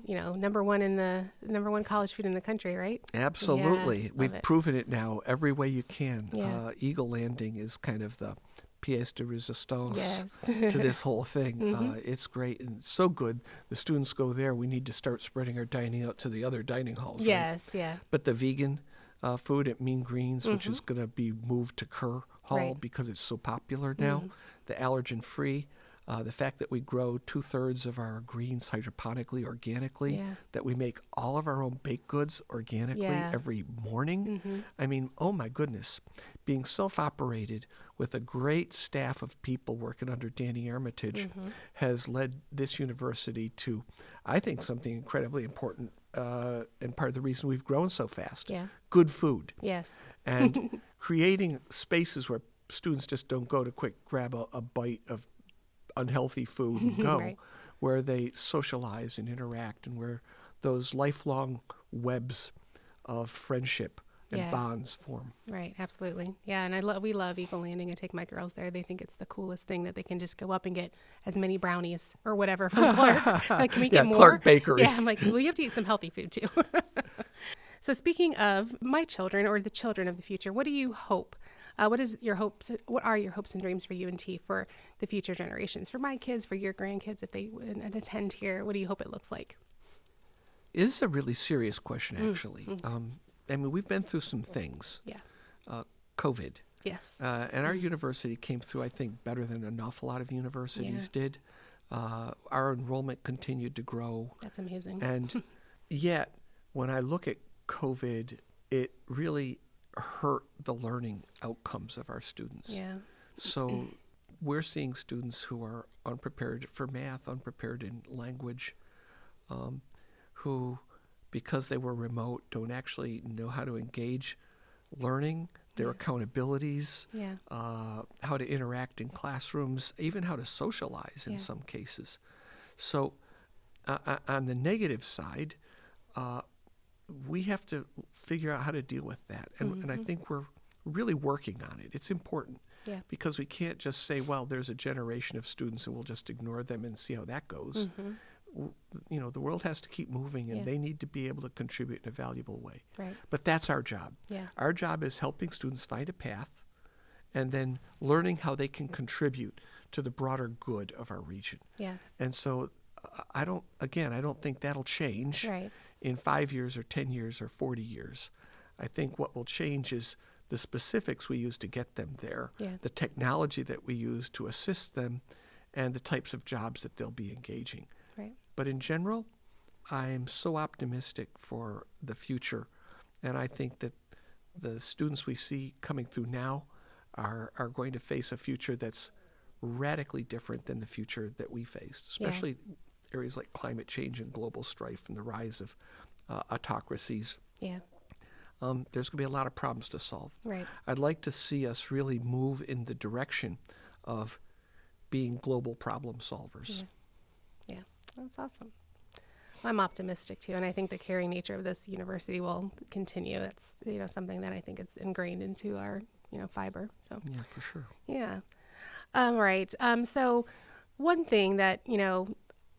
number one college food in the country, right? Absolutely. Yeah, love We've it. proven it now every way you can. Yeah. Eagle Landing is kind of the pièce de résistance Yes. to this whole thing. It's great and it's so good. The students go there. We need to start spreading our dining out to the other dining halls. Right? Yes, yeah. But the vegan food at Mean Greens, which is going to be moved to Kerr Hall Right. because it's so popular now, the allergen-free, the fact that we grow 2/3 of our greens hydroponically, organically, Yeah. that we make all of our own baked goods organically Yeah. every morning. I mean, oh my goodness, being self-operated with a great staff of people working under Danny Armitage has led this university to, I think, something incredibly important and part of the reason we've grown so fast. Yeah. Good food. Yes. And creating spaces where students just don't go to quick grab a bite of unhealthy food and go, Right. where they socialize and interact, and where those lifelong webs of friendship and Yeah. bonds form. Right, absolutely. Yeah, and we love Eagle Landing. I take my girls there. They think it's the coolest thing that they can just go up and get as many brownies or whatever from Clark. Like, can we Yeah, get more? Clark Bakery. Yeah, I'm like, well, you have to eat some healthy food too. So speaking of my children or the children of the future, what do you hope? What are your hopes and dreams for UNT for the future generations? For my kids, for your grandkids, if they would attend here, what do you hope it looks like? It is a really serious question, actually. I mean, we've been through some things. Yeah. COVID. Yes. And our university came through, I think, better than an awful lot of universities did. Our enrollment continued to grow. That's amazing. And yet, when I look at COVID, it really hurt the learning outcomes of our students. Yeah. So we're seeing students who are unprepared for math, unprepared in language, who, because they were remote, don't actually know how to engage learning, their accountabilities, how to interact in classrooms, even how to socialize in some cases. So on the negative side, we have to figure out how to deal with that. And I think we're really working on it. It's important because we can't just say, well, there's a generation of students and we'll just ignore them and see how that goes. You know, the world has to keep moving, and they need to be able to contribute in a valuable way. Right. But that's our job. Yeah. Our job is helping students find a path and then learning how they can contribute to the broader good of our region. Yeah. And so I don't think that'll change in 5 years or 10 years or 40 years. I think what will change is the specifics we use to get them there, the technology that we use to assist them, and the types of jobs that they'll be engaging. Right. But in general, I'm so optimistic for the future, and I think that the students we see coming through now are going to face a future that's radically different than the future that we faced, especially areas like climate change and global strife and the rise of autocracies. Yeah. There's going to be a lot of problems to solve. Right. I'd like to see us really move in the direction of being global problem solvers. Yeah. That's awesome. Well, I'm optimistic too, and I think the caring nature of this university will continue. It's something that I think it's ingrained into our fiber. So yeah, for sure. Yeah. Right. So one thing that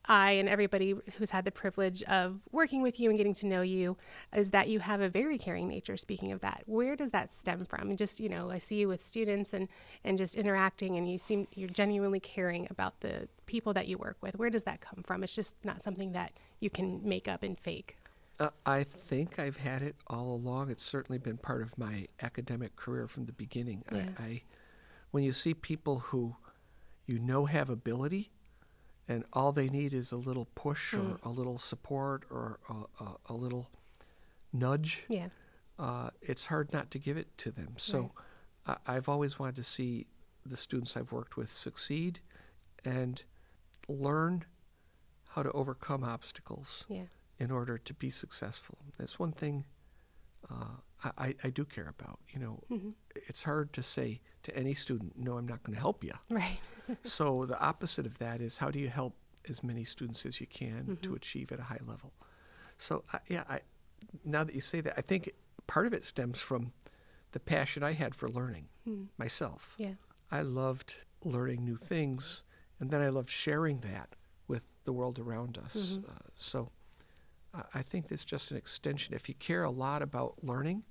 I and everybody who's had the privilege of working with you and getting to know you is that you have a very caring nature. Speaking of that, where does that stem from? And just, I see you with students and just interacting, and you're genuinely caring about the people that you work with. Where does that come from? It's just not something that you can make up and fake. I think I've had it all along. It's certainly been part of my academic career from the beginning. Yeah. When you see people who have ability, and all they need is a little push or a little support or a little nudge, it's hard not to give it to them. So I've always wanted to see the students I've worked with succeed and learn how to overcome obstacles in order to be successful. That's one thing I do care about. It's hard to say to any student, no, I'm not going to help you. Right. So the opposite of that is, how do you help as many students as you can to achieve at a high level? So now that you say that, I think part of it stems from the passion I had for learning myself. Yeah. I loved learning new things, and then I loved sharing that with the world around us. So I think it's just an extension. If you care a lot about learning,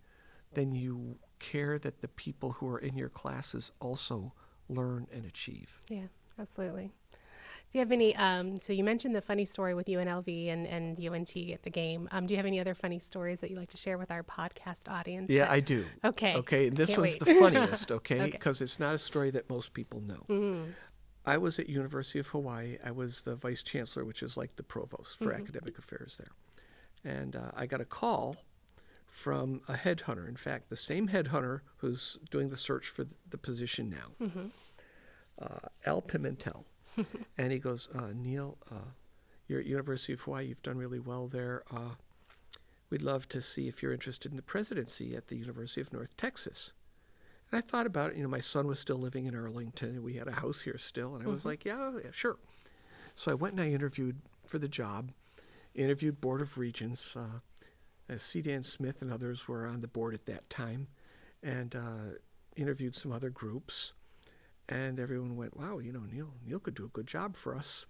then you care that the people who are in your classes also learn and achieve. Yeah, absolutely. Do you have any, so you mentioned the funny story with UNLV and UNT at the game. Do you have any other funny stories that you'd like to share with our podcast audience? Yeah, I do. Okay. Okay, and this Can't one's wait. the funniest, okay, because it's not a story that most people know. I was at University of Hawaii. I was the vice chancellor, which is like the provost for academic affairs there. And I got a call from a headhunter. In fact, the same headhunter who's doing the search for the position now, Al Pimentel. And he goes, Neal, you're at University of Hawaii. You've done really well there. We'd love to see if you're interested in the presidency at the University of North Texas. And I thought about it. My son was still living in Arlington, and we had a house here still. And I was like, yeah, sure. So I went and I interviewed for the job, interviewed Board of Regents. C. Dan Smith and others were on the board at that time, and interviewed some other groups. And everyone went, wow, Neal could do a good job for us.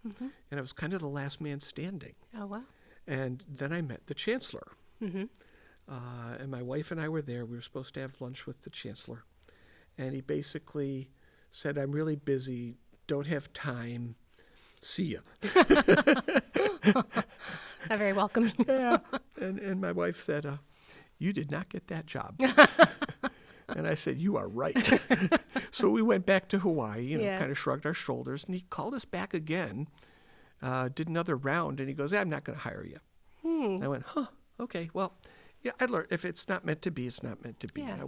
And I was kind of the last man standing. Oh, wow. And then I met the chancellor. And my wife and I were there. We were supposed to have lunch with the chancellor. And he basically said, I'm really busy, don't have time, see ya. Not very welcoming. Yeah. And my wife said, you did not get that job. And I said, you are right. So we went back to Hawaii, Yeah. kind of shrugged our shoulders, and he called us back again, did another round, and he goes, I'm not going to hire you. I went, okay, well, yeah, I learned if it's not meant to be, it's not meant to be. Yeah. I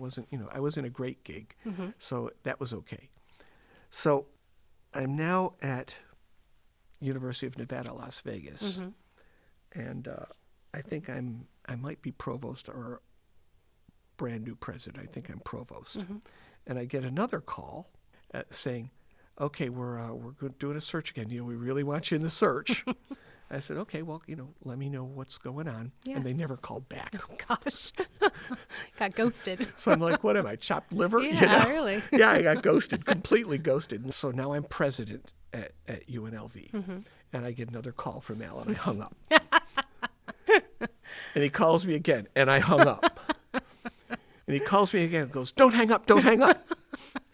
was in a great gig, so that was okay. So I'm now at University of Nevada, Las Vegas, and I think I might be provost or brand new president. I think I'm provost, and I get another call saying, "Okay, we're doing a search again. We really want you in the search." I said, "Okay, well, let me know what's going on." Yeah. And they never called back. Gosh. Got ghosted. So I'm like, "What am I, chopped liver?" Yeah, really. Yeah, I got ghosted, completely ghosted. And so now I'm president at UNLV, and I get another call from Al, and I hung up. And he calls me again, and I hung up. And he calls me again and goes, don't hang up, don't hang up.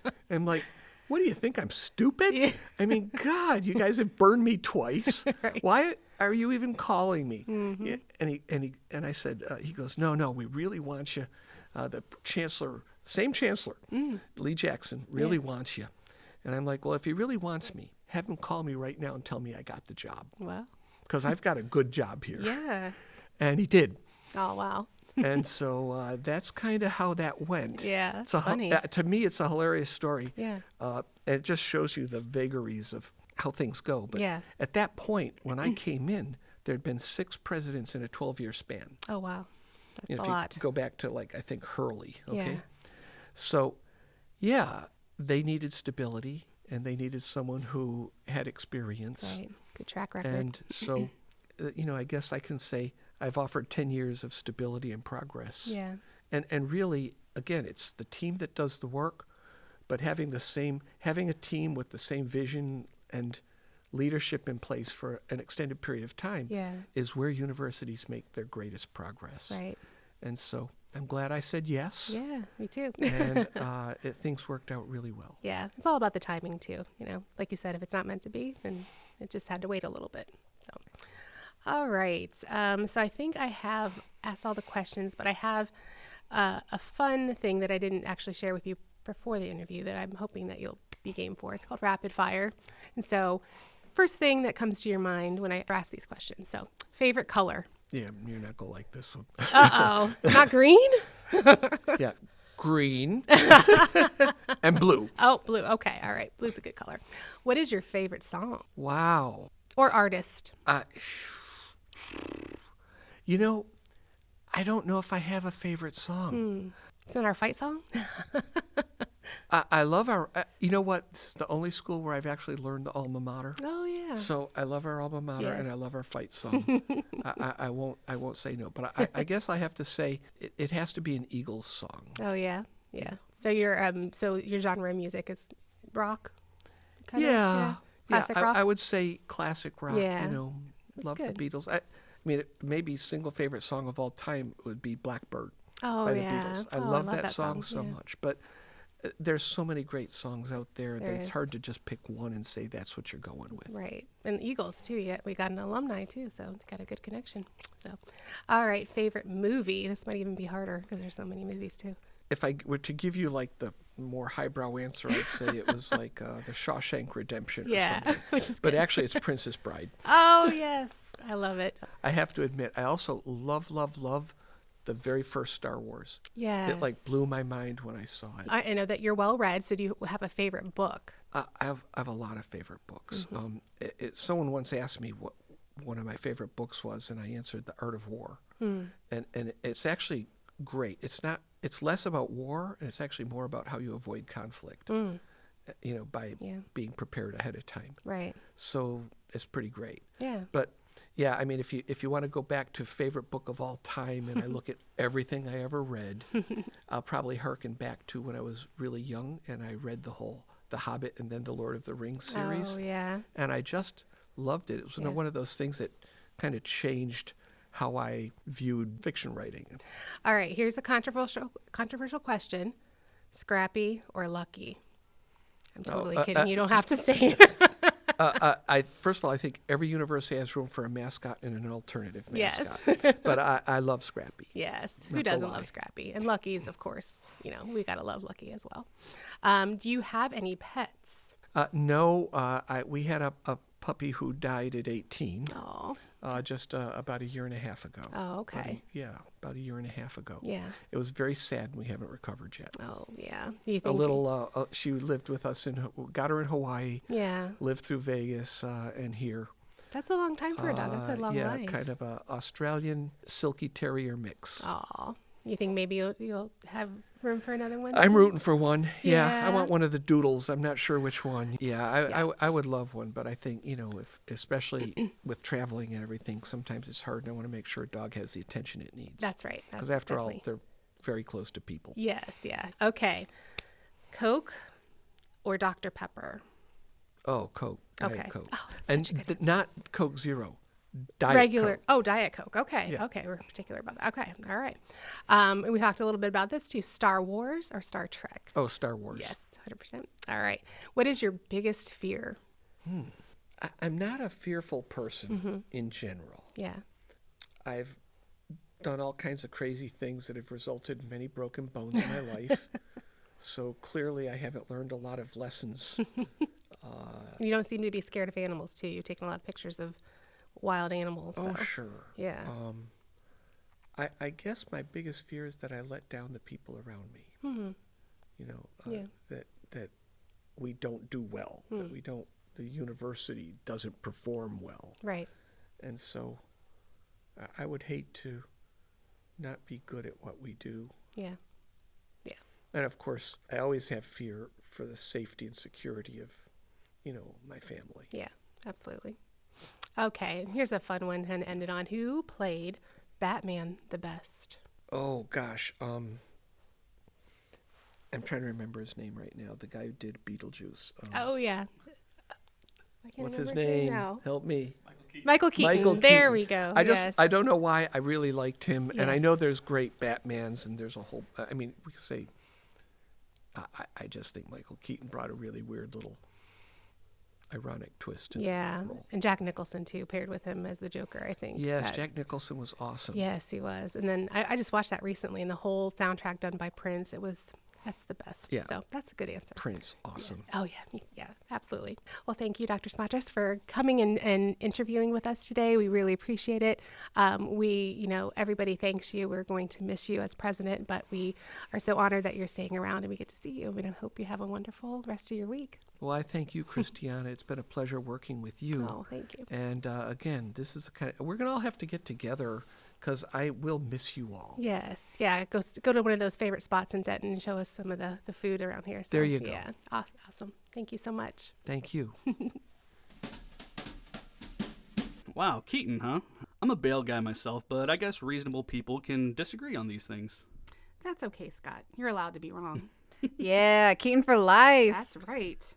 And I'm like, what do you think, I'm stupid? Yeah. I mean, God, you guys have burned me twice. Right. Why are you even calling me? Yeah, and I said, he goes, no, we really want you. The chancellor, same chancellor, Lee Jackson, really wants you. And I'm like, well, if he really wants me, have him call me right now and tell me I got the job. Well, Because I've got a good job here. yeah. And he did. Oh, wow. And so that's kind of how that went. Yeah, that's It's funny. To me, it's a hilarious story. Yeah. And it just shows you the vagaries of how things go. But Yeah. at that point, when I came in, there had been 6 presidents in a 12-year span. Oh, wow. That's If a you lot. go back to, I think, Hurley. Okay. Yeah. So, yeah, they needed stability, and they needed someone who had experience. Right. Good track record. And so, I guess I can say I've offered 10 years of stability and progress. Yeah. And really, again, it's the team that does the work, but having a team with the same vision and leadership in place for an extended period of time Yeah. is where universities make their greatest progress. Right. And so I'm glad I said yes. Yeah, me too. And things worked out really well. Yeah, it's all about the timing too. Like you said, if it's not meant to be, then it just had to wait a little bit. So, all right. So I think I have asked all the questions, but I have a fun thing that I didn't actually share with you before the interview that I'm hoping that you'll be game for. It's called Rapid Fire. And so, first thing that comes to your mind when I ask these questions. So, favorite color? Yeah, you're not going to like this one. Uh-oh. Not green? Yeah, green and blue. Oh, blue. Okay. All right. Blue's a good color. What is your favorite song Wow. or artist? I don't know if I have a favorite song. It's not our fight song? I love our, you know what? This is the only school where I've actually learned the alma mater. Oh, yeah. So I love our alma mater and I Yes. love our fight song. I won't say no, but I guess I have to say it has to be an Eagles song. Oh, yeah. Yeah. So your genre of music is rock? Kind of? Yeah. Classic rock? I would say classic rock. Yeah. Love good. the Beatles. I mean, maybe single favorite song of all time would be Blackbird Oh, by the yeah. Beatles. I Oh, love that song song. so Yeah. much. But there's so many great songs out there that There it's is. hard to just pick one and say that's what you're going with. Right. And the Eagles, too. Yeah, we got an alumni, too, so we got a good connection. So, all right, favorite movie. This might even be harder because there's so many movies, too. If I were to give you the more highbrow answer, I'd say it was the Shawshank Redemption or Yeah, something. which is But good. actually, it's Princess Bride. Oh, yes. I love it. I have to admit, I also love the very first Star Wars. Yes. It blew my mind when I saw it. I know that you're well read, so do you have a favorite book? I have a lot of favorite books. Mm-hmm. Someone once asked me what one of my favorite books was, and I answered The Art of War. And it's actually great. It's less about war, and it's actually more about how you avoid conflict. By being prepared ahead of time. Right. So it's pretty great. Yeah. But yeah, I mean, if you want to go back to favorite book of all time, and I look at everything I ever read, I'll probably hearken back to when I was really young, and I read The Hobbit and then the Lord of the Rings series. Oh, yeah. And I just loved it. It was one of those things that kind of changed how I viewed fiction writing. All right, here's a controversial question. Scrappy or Lucky? I'm totally kidding. You don't have to say it. First of all, I think every university has room for a mascot and an alternative Yes. mascot. But I love Scrappy. Yes. Not Who gonna doesn't lie. love Scrappy? And Lucky's, of course, we got to love Lucky as well. Do you have any pets? No, we had a puppy who died at 18, Oh, just about a year and a half ago. Oh, okay. About a year and a half ago. Yeah. It was very sad, and we haven't recovered yet. Oh, yeah. You A think little, she lived with us, got her in Hawaii, Yeah. lived through Vegas and here. That's a long time for a dog. That's a long yeah, life. kind of a Australian silky terrier mix. Aw. You think maybe you'll have room for another one? I'm soon? rooting for one. Yeah, I Yeah. want one of the doodles. I'm not sure which one. Yeah, I would love one, but I think, if especially with traveling and everything, sometimes it's hard, and I want to make sure a dog has the attention it needs. That's right. Because That's after all, definitely- they're very close to people. Yes, yeah. Okay. Coke or Dr. Pepper? Oh, Coke. Diet Okay. Coke. Oh, that's and such a good answer. not Coke Zero. Diet Regular. Coke. Oh, Diet Coke. Okay. Yeah. Okay. We're particular about that. Okay. All right. And we talked a little bit about this too. Star Wars or Star Trek? Oh, Star Wars. Yes, 100%. All right. What is your biggest fear? I'm not a fearful person in general. Yeah. I've done all kinds of crazy things that have resulted in many broken bones in my life. So clearly I haven't learned a lot of lessons. You don't seem to be scared of animals too. You've taken a lot of pictures of wild animals. Oh, so. sure. Yeah. I guess my biggest fear is that I let down the people around me. Yeah. That we don't do well, that the university doesn't perform well. Right. And so I would hate to not be good at what we do. Yeah. Yeah. And of course, I always have fear for the safety and security of, my family. Yeah. Absolutely. Okay. Here's a fun one to end it on. Who played Batman the best? Oh gosh, I'm trying to remember his name right now. The guy who did Beetlejuice. Oh yeah. I can't What's his remember name? now. Help me. Michael Keaton. Michael There Keaton. we go. I Yes. don't know why I really liked him, and I know Yes. there's great Batmans, and there's a whole. I mean, we could say. I just think Michael Keaton brought a really weird little, ironic twist to Yeah. the role. And Jack Nicholson too, paired with him as the Joker. I think. Yes, That's- Jack Nicholson was awesome. Yes, he was. And then I just watched that recently, and the whole soundtrack done by Prince. That's the best. Yeah. So that's a good answer. Prince, awesome. Oh, yeah. Yeah, absolutely. Well, thank you, Dr. Smatresk, for coming and interviewing with us today. We really appreciate it. Everybody thanks you. We're going to miss you as president, but we are so honored that you're staying around and we get to see you. And I hope you have a wonderful rest of your week. Well, I thank you, Christiana. It's been a pleasure working with you. Oh, thank you. And again, this is we're gonna all have to get together because I will miss you all. Yes. Yeah. Go to one of those favorite spots in Denton and show us some of the food around here. So, There you go. Yeah. Awesome. Thank you so much. Thank you. Wow, Keaton, huh? I'm a bail guy myself, but I guess reasonable people can disagree on these things. That's okay, Scott. You're allowed to be wrong. Yeah, Keaton for life. That's right.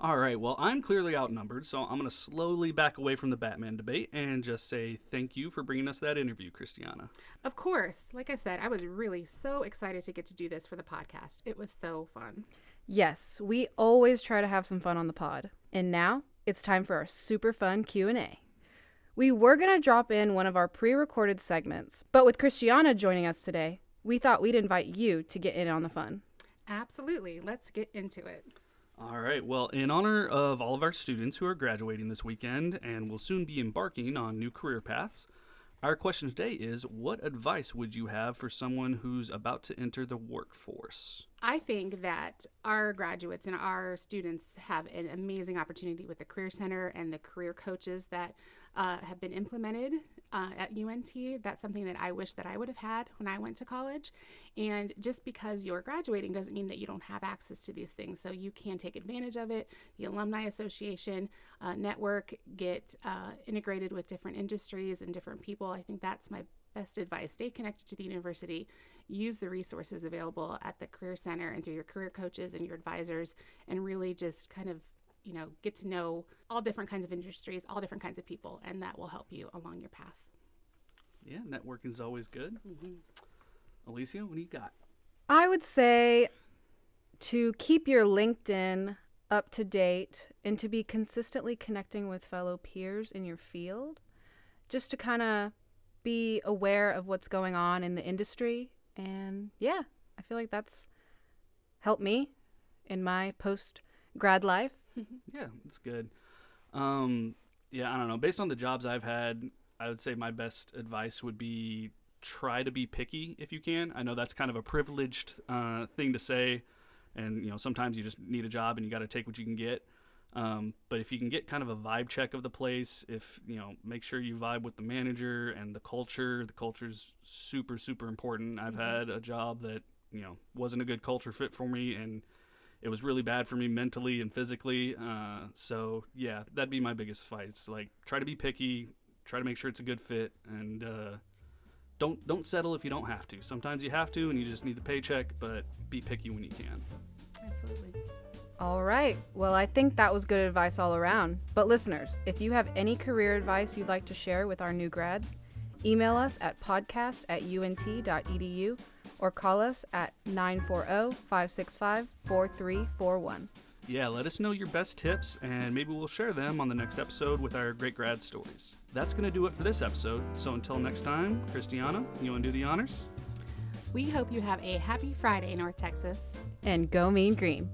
All right, well, I'm clearly outnumbered, so I'm going to slowly back away from the Batman debate and just say thank you for bringing us that interview, Christiana. Of course. Like I said, I was really so excited to get to do this for the podcast. It was so fun. Yes, we always try to have some fun on the pod. And now it's time for our super fun Q&A. We were going to drop in one of our pre-recorded segments, but with Christiana joining us today, we thought we'd invite you to get in on the fun. Absolutely. Let's get into it. All right, well, in honor of all of our students who are graduating this weekend and will soon be embarking on new career paths, our question today is, what advice would you have for someone who's about to enter the workforce? I think that our graduates and our students have an amazing opportunity with the Career Center and the career coaches that have been implemented at UNT. That's something that I wish that I would have had when I went to college. And just because you're graduating doesn't mean that you don't have access to these things. So you can take advantage of it. The Alumni Association network, get integrated with different industries and different people. I think that's my best advice. Stay connected to the university. Use the resources available at the Career Center and through your career coaches and your advisors, and really just kind of get to know all different kinds of industries, all different kinds of people, and that will help you along your path. Yeah, networking is always good. Alicia, what do you got? I would say to keep your LinkedIn up to date and to be consistently connecting with fellow peers in your field, just to kind of be aware of what's going on in the industry. And yeah, I feel like that's helped me in my post-grad life. Yeah, that's good. Yeah, I don't know. Based on the jobs I've had, I would say my best advice would be try to be picky if you can. I know that's kind of a privileged thing to say, and sometimes you just need a job and you got to take what you can get. But if you can get kind of a vibe check of the place, make sure you vibe with the manager and the culture's super, super important. I've had a job that, wasn't a good culture fit for me, and it was really bad for me mentally and physically. So yeah, that'd be my biggest advice. Like, try to be picky, try to make sure it's a good fit, and don't settle if you don't have to. Sometimes you have to and you just need the paycheck, but be picky when you can. Absolutely. All right. Well, I think that was good advice all around. But listeners, if you have any career advice you'd like to share with our new grads, email us at podcast@unt.edu or call us at 940-565-4341. Yeah, let us know your best tips, and maybe we'll share them on the next episode with our great grad stories. That's going to do it for this episode. So until next time, Christiana, you want to do the honors? We hope you have a happy Friday, North Texas. And go Mean Green.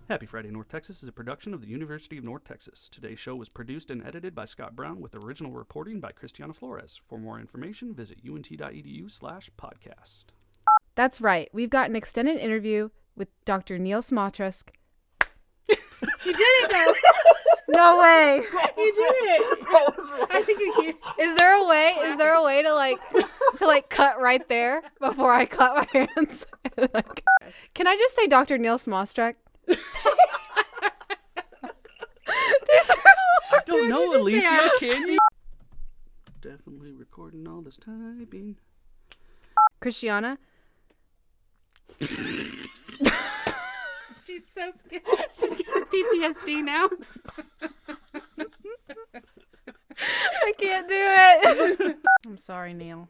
Happy Friday, North Texas is a production of the University of North Texas. Today's show was produced and edited by Scott Brown with original reporting by Christiana Flores. For more information, visit unt.edu/podcast. That's right. We've got an extended interview with Dr. Neal Smatresk. You did it, though. No way. You did it. I think you. Is there a way to cut right there before I clap my hands? Can I just say Dr. Neal Smatresk? I don't know, Alicia, can you? Definitely recording all this typing. Christiana? She's so scared. She's got PTSD now. I can't do it. I'm sorry, Neal.